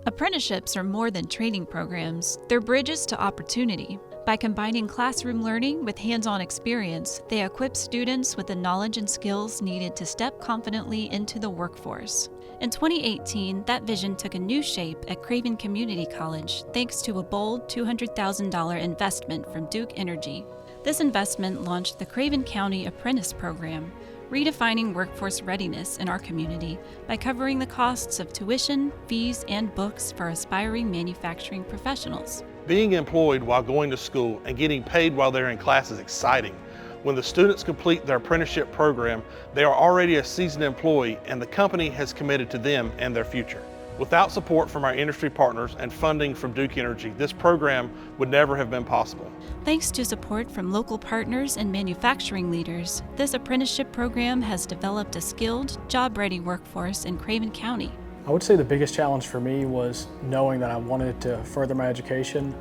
Apprenticeships are more than training programs, they're bridges to opportunity. By combining classroom learning with hands-on experience, they equip students with the knowledge and skills needed to step confidently into the workforce. In 2018, that vision took a new shape at Craven Community College thanks to a bold $200,000 investment from Duke Energy. This investment launched the Craven County Apprenticeship Program, redefining workforce readiness in our community by covering the costs of tuition, fees, and books for aspiring manufacturing professionals. Being employed while going to school and getting paid while they're in class is exciting. When the students complete their apprenticeship program, they are already a seasoned employee and the company has committed to them and their future. Without support from our industry partners and funding from Duke Energy, this program would never have been possible. Thanks to support from local partners and manufacturing leaders, this apprenticeship program has developed a skilled, job-ready workforce in Craven County. I would say the biggest challenge for me was knowing that I wanted to further my education,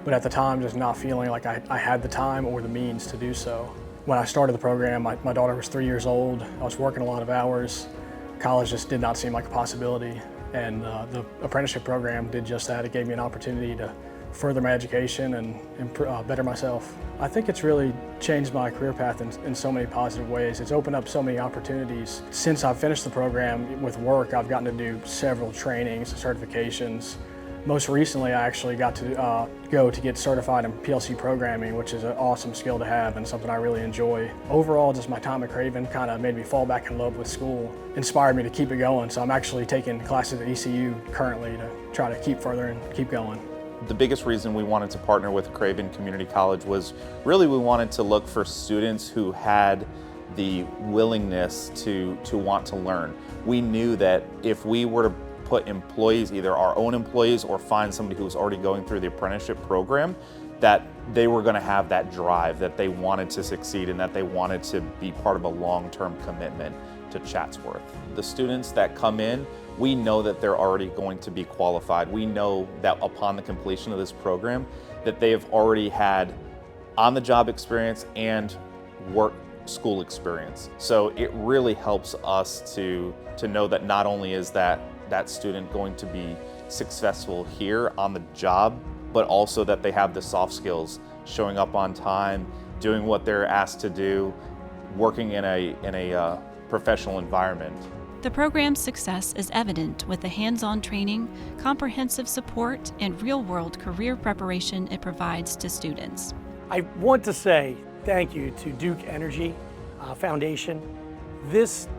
but at the time just not feeling like I had the time or the means to do so. When I started the program, my daughter was 3 years old. I was working a lot of hours. College just did not seem like a possibility. And the apprenticeship program did just that. It gave me an opportunity to further my education and better myself. I think it's really changed my career path in so many positive ways. It's opened up so many opportunities. Since I've finished the program with work, I've gotten to do several trainings, certifications. Most recently, I actually got to go to get certified in PLC programming, which is an awesome skill to have and something I really enjoy. Overall, just my time at Craven kind of made me fall back in love with school, inspired me to keep it going. So I'm actually taking classes at ECU currently to try to keep further and keep going. The biggest reason we wanted to partner with Craven Community College was really we wanted to look for students who had the willingness to want to learn. We knew that if we were to put employees, either our own employees or find somebody who was already going through the apprenticeship program, that they were going to have that drive, that they wanted to succeed and that they wanted to be part of a long-term commitment to Chatsworth. The students that come in, we know that they're already going to be qualified. We know that upon the completion of this program, that they have already had on-the-job experience and work school experience. So it really helps us to know that not only is that student going to be successful here on the job, but also that they have the soft skills, showing up on time, doing what they're asked to do, working in a professional environment. The program's success is evident with the hands-on training, comprehensive support, and real-world career preparation it provides to students. I want to say thank you to Duke Energy Foundation. This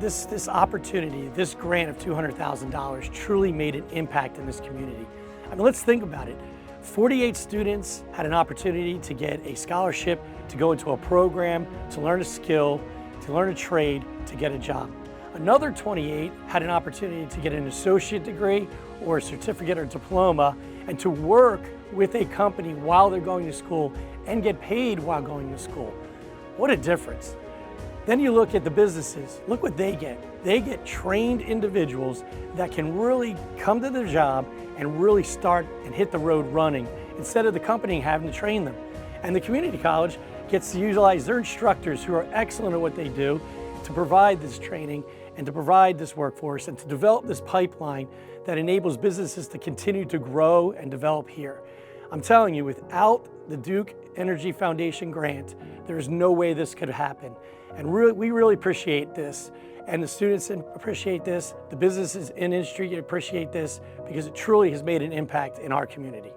opportunity, this grant of $200,000 truly made an impact in this community. I mean, let's think about it. 48 students had an opportunity to get a scholarship, to go into a program, to learn a skill, to learn a trade, to get a job. Another 28 had an opportunity to get an associate degree or a certificate or diploma and to work with a company while they're going to school and get paid while going to school. What a difference. Then you look at the businesses, look what they get. They get trained individuals that can really come to their job and really start and hit the road running instead of the company having to train them. And the community college gets to utilize their instructors who are excellent at what they do to provide this training and to provide this workforce and to develop this pipeline that enables businesses to continue to grow and develop here. I'm telling you, without the Duke Energy Foundation grant, there's no way this could happen. And we really appreciate this. And the students appreciate this, the businesses in industry appreciate this because it truly has made an impact in our community.